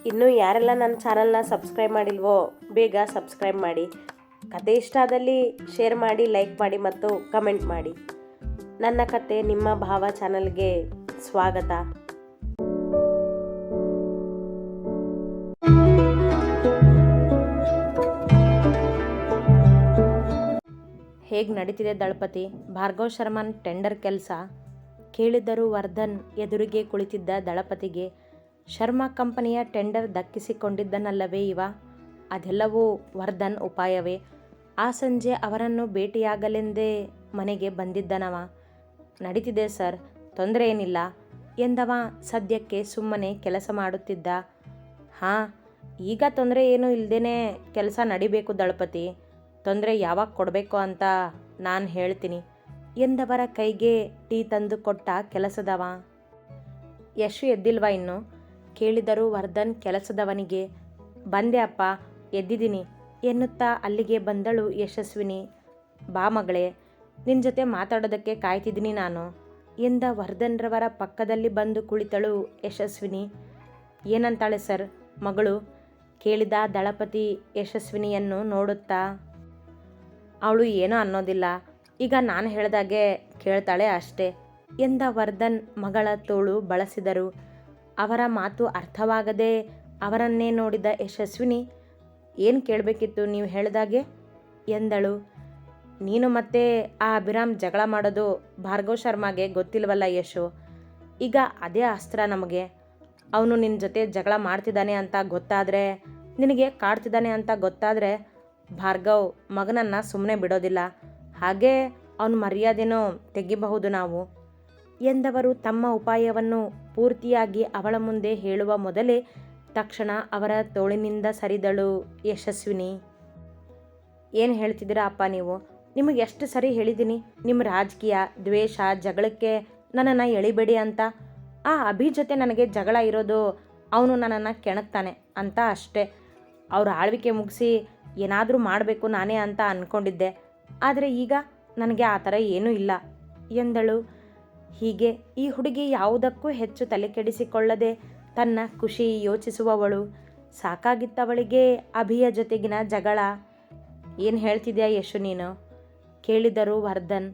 ಇನ್ನೂ ಯಾರೆಲ್ಲ ನನ್ನ ಚಾನಲ್ನ ಸಬ್ಸ್ಕ್ರೈಬ್ ಮಾಡಿಲ್ವೋ ಬೇಗ ಸಬ್ಸ್ಕ್ರೈಬ್ ಮಾಡಿ. ಕತೆ ಇಷ್ಟ ಆದಲ್ಲಿ ಶೇರ್ ಮಾಡಿ, ಲೈಕ್ ಮಾಡಿ ಮತ್ತು ಕಮೆಂಟ್ ಮಾಡಿ. ನನ್ನ ಕತೆ ನಿಮ್ಮ ಭಾವ ಚಾನಲ್ಗೆ ಸ್ವಾಗತ. ಹೇಗೆ ನಡೀತಿದೆ ದಳಪತಿ? ಭಾರ್ಗವ್ ಶರ್ಮನ್ ಟೆಂಡರ್ ಕೆಲಸ ಕೇಳಿದ್ದರು ವರ್ಧನ್ ಎದುರಿಗೆ ಕುಳಿತಿದ್ದ ದಳಪತಿಗೆ. ಶರ್ಮಾ ಕಂಪನಿಯ ಟೆಂಡರ್ ದಕ್ಕಿಸಿಕೊಂಡಿದ್ದನಲ್ಲವೇ ಇವ? ಅದೆಲ್ಲವೂ ವರ್ಧನ್ ಉಪಾಯವೇ? ಆ ಸಂಜೆ ಅವರನ್ನು ಭೇಟಿಯಾಗಲೆಂದೇ ಮನೆಗೆ ಬಂದಿದ್ದನವ. ನಡೀತಿದೆ ಸರ್, ತೊಂದರೆ ಏನಿಲ್ಲ ಎಂದವ ಸದ್ಯಕ್ಕೆ ಸುಮ್ಮನೆ ಕೆಲಸ ಮಾಡುತ್ತಿದ್ದ. ಹಾಂ, ಈಗ ತೊಂದರೆ ಏನೂ ಇಲ್ಲದೇನೆ ಕೆಲಸ ನಡಿಬೇಕು ದಳಪತಿ. ತೊಂದರೆ ಯಾವಾಗ ಕೊಡಬೇಕು ಅಂತ ನಾನು ಹೇಳ್ತೀನಿ ಎಂದವರ ಕೈಗೆ ಟೀ ತಂದು ಕೊಟ್ಟ ಕೆಲಸದವ. ಯಶು ಎದ್ದಿಲ್ವಾ ಇನ್ನು? ಕೇಳಿದರು ವರ್ಧನ್ ಕೆಲಸದವನಿಗೆ. ಬಂದೆ ಅಪ್ಪ, ಎದ್ದಿದ್ದೀನಿ ಎನ್ನುತ್ತಾ ಅಲ್ಲಿಗೆ ಬಂದಳು ಯಶಸ್ವಿನಿ. ಬಾ ಮಗಳೇ, ನಿನ್ನ ಜೊತೆ ಮಾತಾಡೋದಕ್ಕೆ ಕಾಯ್ತಿದ್ದೀನಿ ನಾನು ಎಂದ ವರ್ಧನ್ರವರ ಪಕ್ಕದಲ್ಲಿ ಬಂದು ಕುಳಿತಳು ಯಶಸ್ವಿನಿ. ಏನಂತಾಳೆ ಸರ್ ಮಗಳು? ಕೇಳಿದ ದಳಪತಿ ಯಶಸ್ವಿನಿಯನ್ನು ನೋಡುತ್ತಾ. ಅವಳು ಏನೂ ಅನ್ನೋದಿಲ್ಲ, ಈಗ ನಾನು ಹೇಳ್ದಾಗೆ ಕೇಳ್ತಾಳೆ ಅಷ್ಟೇ ಎಂದ ವರ್ಧನ್ ಮಗಳ ತೋಳು ಬಳಸಿದರು. ಅವರ ಮಾತು ಅರ್ಥವಾಗದೆ ಅವರನ್ನೇ ನೋಡಿದ ಯಶಸ್ವಿನಿ, ಏನು ಕೇಳಬೇಕಿತ್ತು ನೀವು ಹೇಳ್ದಾಗೆ ಎಂದಳು. ನೀನು ಮತ್ತೆ ಆ ಅಭಿರಾಮ್ ಜಗಳ ಮಾಡೋದು ಭಾರ್ಗವ್ ಶರ್ಮಾಗೆ ಗೊತ್ತಿಲ್ವಲ್ಲ ಯಶು? ಈಗ ಅದೇ ಅಸ್ತ್ರ ನಮಗೆ. ಅವನು ನಿನ್ನ ಜೊತೆ ಜಗಳ ಮಾಡ್ತಿದ್ದಾನೆ ಅಂತ ಗೊತ್ತಾದರೆ, ನಿನಗೆ ಕಾಡ್ತಿದ್ದಾನೆ ಅಂತ ಗೊತ್ತಾದರೆ ಭಾರ್ಗವ್ ಮಗನನ್ನು ಸುಮ್ಮನೆ ಬಿಡೋದಿಲ್ಲ. ಹಾಗೆ ಅವನ ಮರ್ಯಾದೆನೂ ತೆಗಿಬಹುದು ನಾವು ಎಂದವರು ತಮ್ಮ ಉಪಾಯವನ್ನು ಪೂರ್ತಿಯಾಗಿ ಅವಳ ಮುಂದೆ ಹೇಳುವ ಮೊದಲೇ ತಕ್ಷಣ ಅವರ ತೋಳಿನಿಂದ ಸರಿದಳು ಯಶಸ್ವಿನಿ. ಏನು ಹೇಳ್ತಿದ್ದೀರಾ ಅಪ್ಪ ನೀವು? ನಿಮಗೆ ಎಷ್ಟು ಸರಿ ಹೇಳಿದ್ದೀನಿ ನಿಮ್ಮ ರಾಜಕೀಯ ದ್ವೇಷ ಜಗಳಕ್ಕೆ ನನ್ನನ್ನು ಎಳಿಬೇಡಿ ಅಂತ. ಆ ಅಭಿ ಜೊತೆ ನನಗೆ ಜಗಳ ಇರೋದು ಅವನು ನನ್ನನ್ನು ಕೆಣಕ್ತಾನೆ ಅಂತ ಅಷ್ಟೇ. ಅವ್ರ ಆಳ್ವಿಕೆ ಮುಗಿಸಿ ಏನಾದರೂ ಮಾಡಬೇಕು ನಾನೇ ಅಂತ ಅಂದ್ಕೊಂಡಿದ್ದೆ. ಆದರೆ ಈಗ ನನಗೆ ಆ ಥರ ಏನೂ ಇಲ್ಲ ಎಂದಳು. ಹೀಗೆ ಈ ಹುಡುಗಿ ಯಾವುದಕ್ಕೂ ಹೆಚ್ಚು ತಲೆಕೆಡಿಸಿಕೊಳ್ಳದೆ ತನ್ನ ಖುಷಿ ಯೋಚಿಸುವವಳು. ಸಾಕಾಗಿತ್ತವಳಿಗೆ ಅಭಿಯ ಜೊತೆಗಿನ ಜಗಳ. ಏನು ಹೇಳ್ತಿದ್ಯಾ ಯಶು ನೀನು? ಕೇಳಿದರು ವರ್ಧನ್.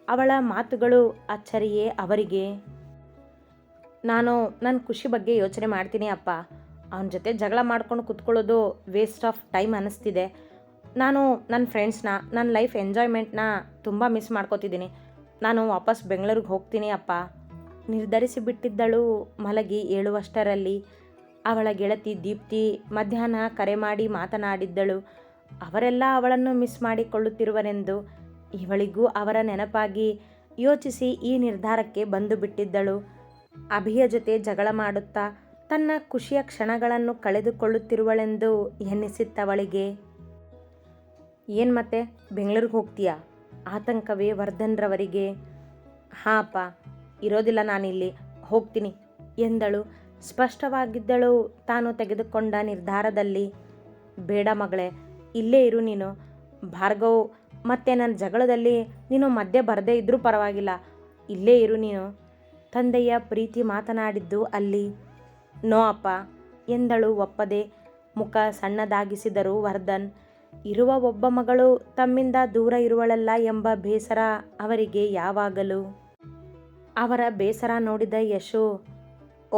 ಅವಳ ಮಾತುಗಳು ಅಚ್ಚರಿಯೇ ಅವರಿಗೆ. ನಾನು ನನ್ನ ಖುಷಿ ಬಗ್ಗೆ ಯೋಚನೆ ಮಾಡ್ತೀನಿ ಅಪ್ಪ. ಅವನ ಜೊತೆ ಜಗಳ ಮಾಡ್ಕೊಂಡು ಕೂತ್ಕೊಳ್ಳೋದು ವೇಸ್ಟ್ ಆಫ್ ಟೈಮ್ ಅನ್ನಿಸ್ತಿದೆ. ನಾನು ನನ್ನ ಫ್ರೆಂಡ್ಸ್ನ, ನನ್ನ ಲೈಫ್ ಎಂಜಾಯ್ಮೆಂಟ್ನ ತುಂಬ ಮಿಸ್ ಮಾಡ್ಕೋತಿದ್ದೀನಿ. ನಾನು ವಾಪಸ್ ಬೆಂಗಳೂರಿಗೆ ಹೋಗ್ತೀನಿ ಅಪ್ಪ ನಿರ್ಧರಿಸಿಬಿಟ್ಟಿದ್ದಳು. ಮಲಗಿ ಏಳುವಷ್ಟರಲ್ಲಿ ಅವಳ ಗೆಳತಿ ದೀಪ್ತಿ ಮಧ್ಯಾಹ್ನ ಕರೆ ಮಾಡಿ ಮಾತನಾಡಿದ್ದಳು. ಅವರೆಲ್ಲ ಅವಳನ್ನು ಮಿಸ್ ಮಾಡಿಕೊಳ್ಳುತ್ತಿರುವರೆಂದು ಇವಳಿಗೂ ಅವರ ನೆನಪಾಗಿ ಯೋಚಿಸಿ ಈ ನಿರ್ಧಾರಕ್ಕೆ ಬಂದು ಬಿಟ್ಟಿದ್ದಳು. ಅಭಿಯ ಜೊತೆ ಜಗಳ ಮಾಡುತ್ತಾ ತನ್ನ ಖುಷಿಯ ಕ್ಷಣಗಳನ್ನು ಕಳೆದುಕೊಳ್ಳುತ್ತಿರುವಳೆಂದು ಎನ್ನಿಸಿತ್ತವಳಿಗೆ. ಏನು ಮತ್ತೆ ಬೆಂಗಳೂರಿಗೆ ಹೋಗ್ತೀಯಾ? ಆತಂಕವೇ ವರ್ಧನ್ರವರಿಗೆ. ಹಾಂ ಅಪ್ಪ, ಇರೋದಿಲ್ಲ ನಾನಿಲ್ಲಿ, ಹೋಗ್ತೀನಿ ಎಂದಳು. ಸ್ಪಷ್ಟವಾಗಿದ್ದಳು ತಾನು ತೆಗೆದುಕೊಂಡ ನಿರ್ಧಾರದಲ್ಲಿ. ಬೇಡ ಮಗಳೇ, ಇಲ್ಲೇ ಇರು ನೀನು. ಭಾರ್ಗವ್ ಮತ್ತೆ ನನ್ನ ಜಗಳದಲ್ಲಿ ನೀನು ಮಧ್ಯೆ ಬರದೇ ಇದ್ದರೂ ಪರವಾಗಿಲ್ಲ, ಇಲ್ಲೇ ಇರು ನೀನು. ತಂದೆಯ ಪ್ರೀತಿ ಮಾತನಾಡಿದ್ದು ಅಲ್ಲಿ. ನೋ ಅಪ್ಪ ಎಂದಳು ಒಪ್ಪದೆ. ಮುಖ ಸಣ್ಣದಾಗಿಸಿದರು ವರ್ಧನ್. ಇರುವ ಒಬ್ಬ ಮಗಳು ತಮ್ಮಿಂದ ದೂರ ಇರುವಳಲ್ಲ ಎಂಬ ಬೇಸರ ಅವರಿಗೆ ಯಾವಾಗಲೂ. ಅವರ ಬೇಸರ ನೋಡಿದ ಯಶು,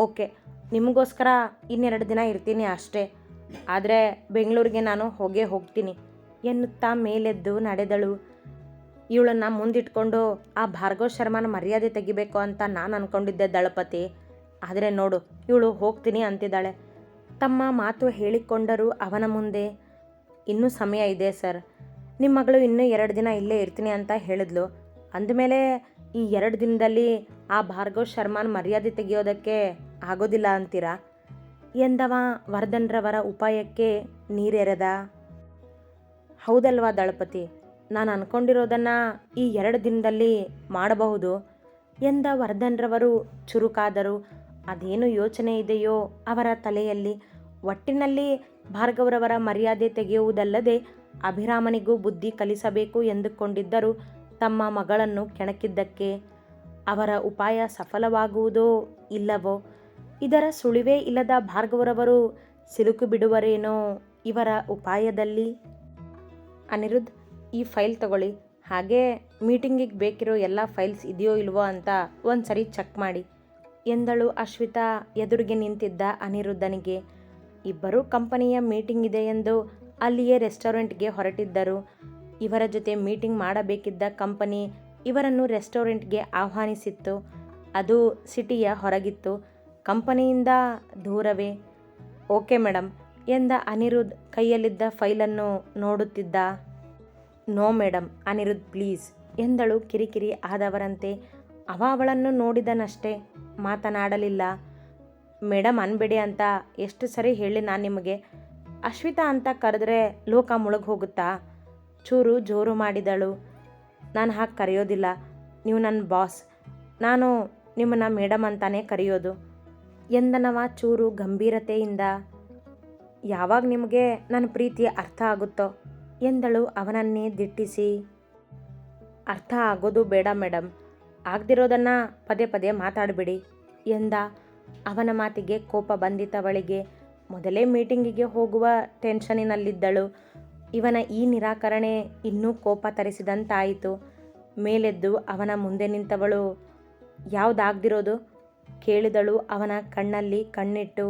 ಓಕೆ, ನಿಮಗೋಸ್ಕರ ಇನ್ನೆರಡು ದಿನ ಇರ್ತೀನಿ ಅಷ್ಟೇ, ಆದರೆ ಬೆಂಗಳೂರಿಗೆ ನಾನು ಹೋಗ್ತೀನಿ ಎನ್ನುತ್ತಾ ಮೇಲೆದ್ದು ನಡೆದಳು. ಇವಳನ್ನು ಮುಂದಿಟ್ಕೊಂಡು ಆ ಭಾರ್ಗವ್ ಶರ್ಮನ ಮರ್ಯಾದೆ ತೆಗಿಬೇಕು ಅಂತ ನಾನು ಅಂದ್ಕೊಂಡಿದ್ದೆ ದಳಪತಿ. ಆದರೆ ನೋಡು, ಇವಳು ಹೋಗ್ತೀನಿ ಅಂತಿದ್ದಾಳೆ. ತಮ್ಮ ಮಾತು ಹೇಳಿಕೊಂಡರು ಅವನ ಮುಂದೆ. ಇನ್ನೂ ಸಮಯ ಇದೆ ಸರ್, ನಿಮ್ಮ ಮಗಳು ಇನ್ನೂ 2 ದಿನ ಇಲ್ಲೇ ಇರ್ತೀನಿ ಅಂತ ಹೇಳಿದ್ಲು. ಅಂದಮೇಲೆ ಈ 2 ದಿನದಲ್ಲಿ ಆ ಭಾರ್ಗವ್ ಶರ್ಮನ್ ಮರ್ಯಾದೆ ತೆಗೆಯೋದಕ್ಕೆ ಆಗೋದಿಲ್ಲ ಅಂತೀರಾ ಎಂದವ ವರ್ಧನ್ರವರ ಉಪಾಯಕ್ಕೆ ನೀರೆರೆದ. ಹೌದಲ್ವಾ ದಳಪತಿ, ನಾನು ಅಂದ್ಕೊಂಡಿರೋದನ್ನು ಈ 2 ದಿನದಲ್ಲಿ ಮಾಡಬಹುದು ಎಂದ ವರ್ಧನ್ರವರು ಚುರುಕಾದರು. ಅದೇನು ಯೋಚನೆ ಇದೆಯೋ ಅವರ ತಲೆಯಲ್ಲಿ. ಒಟ್ಟಿನಲ್ಲಿ ಭಾರ್ಗವ್ರವರ ಮರ್ಯಾದೆ ತೆಗೆಯುವುದಲ್ಲದೆ ಅಭಿರಾಮನಿಗೂ ಬುದ್ಧಿ ಕಲಿಸಬೇಕು ಎಂದುಕೊಂಡಿದ್ದರು ತಮ್ಮ ಮಗಳನ್ನು ಕೆಣಕಿದ್ದಕ್ಕೆ. ಅವರ ಉಪಾಯ ಸಫಲವಾಗುವುದೋ ಇಲ್ಲವೋ ಇದರ ಸುಳಿವೇ ಇಲ್ಲದ ಭಾರ್ಗವರವರು ಸಿಲುಕು ಬಿಡುವರೇನೋ ಇವರ ಉಪಾಯದಲ್ಲಿ. ಅನಿರುದ್ಧ್, ಈ ಫೈಲ್ ತಗೊಳ್ಳಿ, ಹಾಗೇ ಮೀಟಿಂಗಿಗೆ ಬೇಕಿರೋ ಎಲ್ಲ ಫೈಲ್ಸ್ ಇದೆಯೋ ಇಲ್ವೋ ಅಂತ ಒಂದು ಸರಿ ಚೆಕ್ ಮಾಡಿ ಎಂದಳು ಅಶ್ವಿತಾ ಎದುರಿಗೆ ನಿಂತಿದ್ದ ಅನಿರುದ್ಧನಿಗೆ. ಇಬ್ಬರೂ ಕಂಪನಿಯ ಮೀಟಿಂಗ್ ಇದೆ ಎಂದು ಅಲ್ಲಿಯೇ ರೆಸ್ಟೋರೆಂಟ್ಗೆ ಹೊರಟಿದ್ದರು. ಇವರ ಜೊತೆ ಮೀಟಿಂಗ್ ಮಾಡಬೇಕಿದ್ದ ಕಂಪನಿ ಇವರನ್ನು ರೆಸ್ಟೋರೆಂಟ್ಗೆ ಆಹ್ವಾನಿಸಿತ್ತು. ಅದು ಸಿಟಿಯ ಹೊರಗಿತ್ತು, ಕಂಪನಿಯಿಂದ ದೂರವೇ. ಓಕೆ ಮೇಡಮ್ ಎಂದ ಅನಿರುದ್ಧ್ ಕೈಯಲ್ಲಿದ್ದ ಫೈಲನ್ನು ನೋಡುತ್ತಿದ್ದ. ನೋ ಮೇಡಮ್, ಅನಿರುದ್ಧ್ ಪ್ಲೀಸ್ ಎಂದಳು ಕಿರಿಕಿರಿ ಆದವರಂತೆ. ಅವಳನ್ನು ನೋಡಿದನಷ್ಟೇ, ಮಾತನಾಡಲಿಲ್ಲ. ಮೇಡಮ್ ಅನ್ಬೇಡಿ ಅಂತ ಎಷ್ಟು ಸರಿ ಹೇಳಿ ನಾನು ನಿಮಗೆ. ಅಶ್ವಿತಾ ಅಂತ ಕರೆದ್ರೆ ಲೋಕ ಮುಳುಗಿ ಹೋಗುತ್ತಾ? ಚೂರು ಜೋರು ಮಾಡಿದಳು. ನಾನು ಹಾಗೆ ಕರೆಯೋದಿಲ್ಲ, ನೀವು ನನ್ನ ಬಾಸ್, ನಾನು ನಿಮ್ಮನ್ನು ಮೇಡಮ್ ಅಂತಾನೆ ಕರೆಯೋದು ಎಂದನವ ಚೂರು ಗಂಭೀರತೆಯಿಂದ. ಯಾವಾಗ ನಿಮಗೆ ನನ್ನ ಪ್ರೀತಿ ಅರ್ಥ ಆಗುತ್ತೋ ಎಂದಳು ಅವನನ್ನೇ ದಿಟ್ಟಿಸಿ. ಅರ್ಥ ಆಗೋದು ಬೇಡ ಮೇಡಮ್, ಆಗದಿರೋದನ್ನು ಪದೇ ಪದೇ ಮಾತಾಡಬೇಡಿ ಎಂದ. ಅವನ ಮಾತಿಗೆ ಕೋಪ ಬಂದಿತವಳಿಗೆ. ಮೊದಲೇ ಮೀಟಿಂಗಿಗೆ ಹೋಗುವ ಟೆನ್ಷನಿನಲ್ಲಿದ್ದಳು. ಇವನ ಈ ನಿರಾಕರಣೆ ಇನ್ನೂ ಕೋಪ ತರಿಸಿದಂತಾಯಿತು. ಮೇಲೆದ್ದು ಅವನ ಮುಂದೆ ನಿಂತವಳು. ಯಾವುದಾಗ್ದಿರೋದು ಕೇಳಿದಳು ಅವನ ಕಣ್ಣಲ್ಲಿ ಕಣ್ಣಿಟ್ಟು.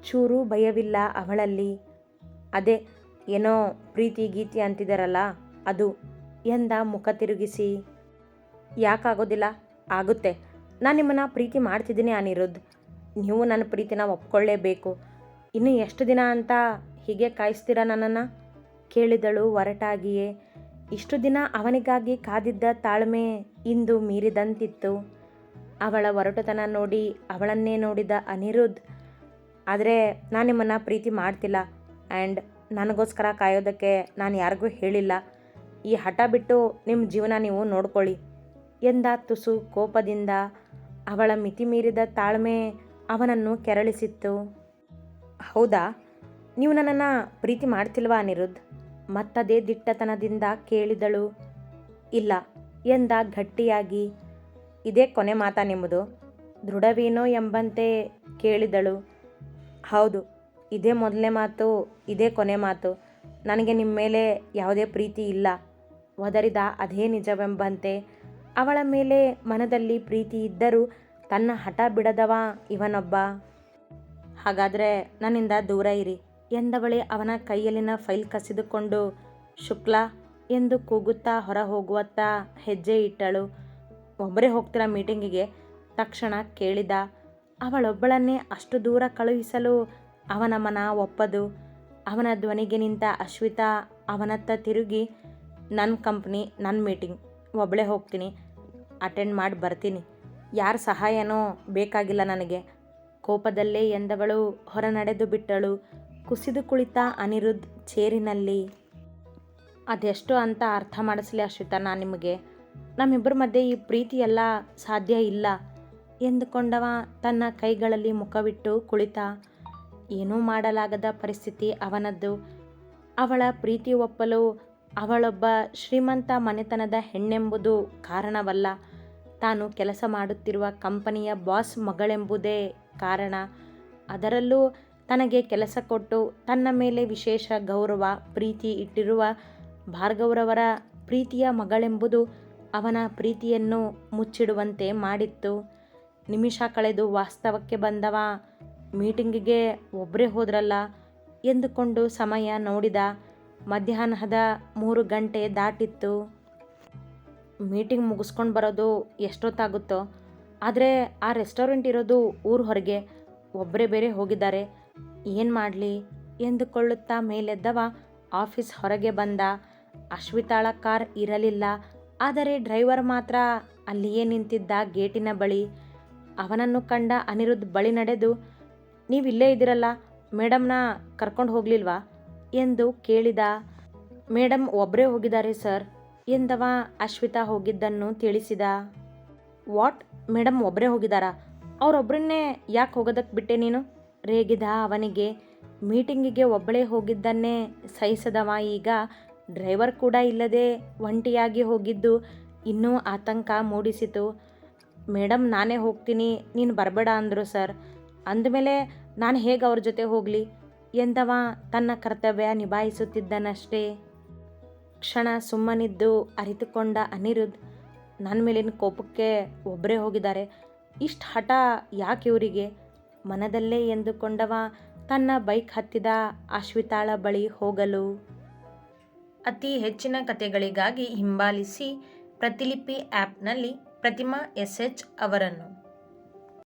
ಚೂರು ಭಯವಿಲ್ಲ ಅವಳಲ್ಲಿ. ಅದೇ ಏನೋ ಪ್ರೀತಿ ಗೀತಿ ಅಂತಿದ್ದಾರಲ್ಲ ಅದು ಎಂದ ಮುಖ ತಿರುಗಿಸಿ. ಯಾಕಾಗೋದಿಲ್ಲ? ಆಗುತ್ತೆ. ನಾನು ನಿಮ್ಮನ್ನು ಪ್ರೀತಿ ಮಾಡ್ತಿದ್ದೀನಿ ಅನಿರುದ್ಧ್, ನೀವು ನನ್ನ ಪ್ರೀತಿನ ಒಪ್ಕೊಳ್ಳೇಬೇಕು. ಇನ್ನು ಎಷ್ಟು ದಿನ ಅಂತ ಹೀಗೆ ಕಾಯಿಸ್ತೀರಾ ನನ್ನನ್ನು ಕೇಳಿದಳು ಒರಟಾಗಿಯೇ. ಇಷ್ಟು ದಿನ ಅವನಿಗಾಗಿ ಕಾದಿದ್ದ ತಾಳ್ಮೆ ಇಂದು ಮೀರಿದಂತಿತ್ತು. ಅವಳ ಒರಟುತನ ನೋಡಿ ಅವಳನ್ನೇ ನೋಡಿದ ಅನಿರುದ್ಧ್, ಆದರೆ ನಾನು ನಿಮ್ಮನ್ನು ಪ್ರೀತಿ ಮಾಡ್ತಿಲ್ಲ, ಆ್ಯಂಡ್ ನನಗೋಸ್ಕರ ಕಾಯೋದಕ್ಕೆ ನಾನು ಯಾರಿಗೂ ಹೇಳಿಲ್ಲ. ಈ ಹಠ ಬಿಟ್ಟು ನಿಮ್ಮ ಜೀವನ ನೀವು ನೋಡ್ಕೊಳ್ಳಿ ಎಂದ ತುಸು ಕೋಪದಿಂದ. ಅವಳ ಮಿತಿ ಮೀರಿದ ತಾಳ್ಮೆ ಅವನನ್ನು ಕೆರಳಿಸಿತ್ತು. ಹೌದಾ, ನೀವು ನನ್ನನ್ನು ಪ್ರೀತಿ ಮಾಡ್ತಿಲ್ವಾ ಅನಿರುದ್ಧ್? ಮತ್ತದೇ ದಿಟ್ಟತನದಿಂದ ಕೇಳಿದಳು. ಇಲ್ಲ ಎಂದ ಗಟ್ಟಿಯಾಗಿ. ಇದೇ ಕೊನೆ ಮಾತಾ ನಿಮ್ಮದು? ದೃಢವೇನೋ ಎಂಬಂತೆ ಕೇಳಿದಳು. ಹೌದು, ಇದೇ ಮೊದಲನೇ ಮಾತು, ಇದೇ ಕೊನೆ ಮಾತು. ನನಗೆ ನಿಮ್ಮ ಮೇಲೆ ಯಾವುದೇ ಪ್ರೀತಿ ಇಲ್ಲ ಒದರಿದ ಅದೇ ನಿಜವೆಂಬಂತೆ. ಅವಳ ಮೇಲೆ ಮನದಲ್ಲಿ ಪ್ರೀತಿ ಇದ್ದರೂ ತನ್ನ ಹಠ ಬಿಡದವ ಇವನೊಬ್ಬ. ಹಾಗಾದರೆ ನನ್ನಿಂದ ದೂರ ಇರಿ ಎಂದವಳೆ ಅವನ ಕೈಯಲ್ಲಿನ ಫೈಲ್ ಕಸಿದುಕೊಂಡು. ಶುಕ್ಲಾ ಎಂದು ಕೂಗುತ್ತಾ ಹೊರ ಹೋಗುವತ್ತ ಹೆಜ್ಜೆ ಇಟ್ಟಳು. ಒಬ್ಬರೇ ಹೋಗ್ತೀರಾ ಮೀಟಿಂಗಿಗೆ? ತಕ್ಷಣ ಕೇಳಿದ. ಅವಳೊಬ್ಬಳನ್ನೇ ಅಷ್ಟು ದೂರ ಕಳುಹಿಸಲು ಅವನ ಮನ ಒಪ್ಪದು. ಅವನ ಧ್ವನಿಗೆ ನಿಂತ ಅಶ್ವಿತಾ ಅವನತ್ತ ತಿರುಗಿ, ನನ್ನ ಕಂಪ್ನಿ, ನನ್ನ ಮೀಟಿಂಗ್, ಒಬ್ಬಳೇ ಹೋಗ್ತೀನಿ, ಅಟೆಂಡ್ ಮಾಡಿ ಬರ್ತೀನಿ, ಯಾರ ಸಹಾಯನೋ ಬೇಕಾಗಿಲ್ಲ ನನಗೆ ಕೋಪದಲ್ಲೇ ಎಂದವಳು ಹೊರ ನಡೆದು ಬಿಟ್ಟಳು. ಕುಸಿದು ಕುಳಿತ ಅನಿರುದ್ಧ್ ಚೇರಿನಲ್ಲಿ. ಅದೆಷ್ಟು ಅಂತ ಅರ್ಥ ಮಾಡಿಸ್ಲಿ ಅಶ್ವಿತಾ ನಾನು ನಿಮಗೆ? ನಮ್ಮಿಬ್ಬರ ಮಧ್ಯೆ ಈ ಪ್ರೀತಿ ಎಲ್ಲ ಸಾಧ್ಯ ಇಲ್ಲ ಎಂದುಕೊಂಡವ ತನ್ನ ಕೈಗಳಲ್ಲಿ ಮುಖವಿಟ್ಟು ಕುಳಿತ. ಏನೂ ಮಾಡಲಾಗದ ಪರಿಸ್ಥಿತಿ ಅವನದ್ದು. ಅವಳ ಪ್ರೀತಿ ಒಪ್ಪಲು ಅವಳೊಬ್ಬ ಶ್ರೀಮಂತ ಮನೆತನದ ಹೆಣ್ಣೆಂಬುದು ಕಾರಣವಲ್ಲ, ತಾನು ಕೆಲಸ ಮಾಡುತ್ತಿರುವ ಕಂಪನಿಯ ಬಾಸ್ ಮಗಳೆಂಬುದೇ ಕಾರಣ. ಅದರಲ್ಲೂ ತನಗೆ ಕೆಲಸ ಕೊಟ್ಟು ತನ್ನ ಮೇಲೆ ವಿಶೇಷ ಗೌರವ ಪ್ರೀತಿ ಇಟ್ಟಿರುವ ಭಾರ್ಗವ್ರವರ ಪ್ರೀತಿಯ ಮಗಳೆಂಬುದು ಅವನ ಪ್ರೀತಿಯನ್ನು ಮುಚ್ಚಿಡುವಂತೆ ಮಾಡಿತ್ತು. ನಿಮಿಷ ಕಳೆದು ವಾಸ್ತವಕ್ಕೆ ಬಂದವ. ಮೀಟಿಂಗಿಗೆ ಒಬ್ಬರೇ ಹೋದ್ರಲ್ಲ ಎಂದುಕೊಂಡು ಸಮಯ ನೋಡಿದ. ಮಧ್ಯಾಹ್ನದ 3 ಗಂಟೆ ದಾಟಿತ್ತು. ಮೀಟಿಂಗ್ ಮುಗಿಸ್ಕೊಂಡು ಬರೋದು ಎಷ್ಟೊತ್ತಾಗುತ್ತೋ? ಆದರೆ ಆ ರೆಸ್ಟೋರೆಂಟ್ ಇರೋದು ಊರು ಹೊರಗೆ, ಒಬ್ಬರೇ ಬೇರೆ ಹೋಗಿದ್ದಾರೆ, ಏನು ಮಾಡಲಿ ಎಂದುಕೊಳ್ಳುತ್ತಾ ಮೇಲೆದ್ದವ ಆಫೀಸ್ ಹೊರಗೆ ಬಂದ. ಅಶ್ವಿತಾಳ ಕಾರ್ ಇರಲಿಲ್ಲ, ಆದರೆ ಡ್ರೈವರ್ ಮಾತ್ರ ಅಲ್ಲಿಯೇ ನಿಂತಿದ್ದ ಗೇಟಿನ ಬಳಿ. ಅವನನ್ನು ಕಂಡ ಅನಿರುದ್ಧ್ ಬಳಿ ನಡೆದು, ನೀವಿಲ್ಲೇ ಇದ್ದೀರಲ್ಲ, ಮೇಡಮ್ನ ಕರ್ಕೊಂಡು ಹೋಗಲಿಲ್ವಾ ಎಂದು ಕೇಳಿದ. ಮೇಡಮ್ ಒಬ್ಬರೇ ಹೋಗಿದ್ದಾರೆ ಸರ್ ಎಂದವ ಅಶ್ವಿತಾ ಹೋಗಿದ್ದನ್ನು ತಿಳಿಸಿದ. ವಾಟ್, ಮೇಡಮ್ ಒಬ್ಬರೇ ಹೋಗಿದ್ದಾರಾ? ಅವರೊಬ್ಬರನ್ನೇ ಯಾಕೆ ಹೋಗೋದಕ್ಕೆ ಬಿಟ್ಟೆ ನೀನು ರೇಗಿದ ಅವನಿಗೆ. ಮೀಟಿಂಗಿಗೆ ಒಬ್ಬಳೇ ಹೋಗಿದ್ದನ್ನೇ ಸಹಿಸದವ ಈಗ ಡ್ರೈವರ್ ಕೂಡ ಇಲ್ಲದೆ ಒಂಟಿಯಾಗಿ ಹೋಗಿದ್ದು ಇನ್ನೂ ಆತಂಕ ಮೂಡಿಸಿತು. ಮೇಡಮ್ ನಾನೇ ಹೋಗ್ತೀನಿ, ನೀನು ಬರಬೇಡ ಅಂದರು ಸರ್. ಅಂದಮೇಲೆ ನಾನು ಹೇಗೆ ಅವ್ರ ಜೊತೆ ಹೋಗಲಿ ಎಂದವ ತನ್ನ ಕರ್ತವ್ಯ ನಿಭಾಯಿಸುತ್ತಿದ್ದನಷ್ಟೇ. ಕ್ಷಣ ಸುಮ್ಮನಿದ್ದು ಅರಿತುಕೊಂಡ ಅನಿರುದ್ಧ್, ನನ್ನ ಮೇಲಿನ ಕೋಪಕ್ಕೆ ಒಬ್ಬರೇ ಹೋಗಿದ್ದಾರೆ, ಇಷ್ಟು ಹಠ ಯಾಕೆ ಇವರಿಗೆ? ಮನದಲ್ಲೇ ಎಂದುಕೊಂಡವ ತನ್ನ ಬೈಕ್ ಹತ್ತಿದ ಅಶ್ವಿತಾಳ ಬಳಿ ಹೋಗಲು. ಅತಿ ಹೆಚ್ಚಿನ ಕಥೆಗಳಿಗಾಗಿ ಹಿಂಬಾಲಿಸಿ ಪ್ರತಿಲಿಪಿ ಆ್ಯಪ್ನಲ್ಲಿ ಪ್ರತಿಮಾ SH ಅವರನ್ನು.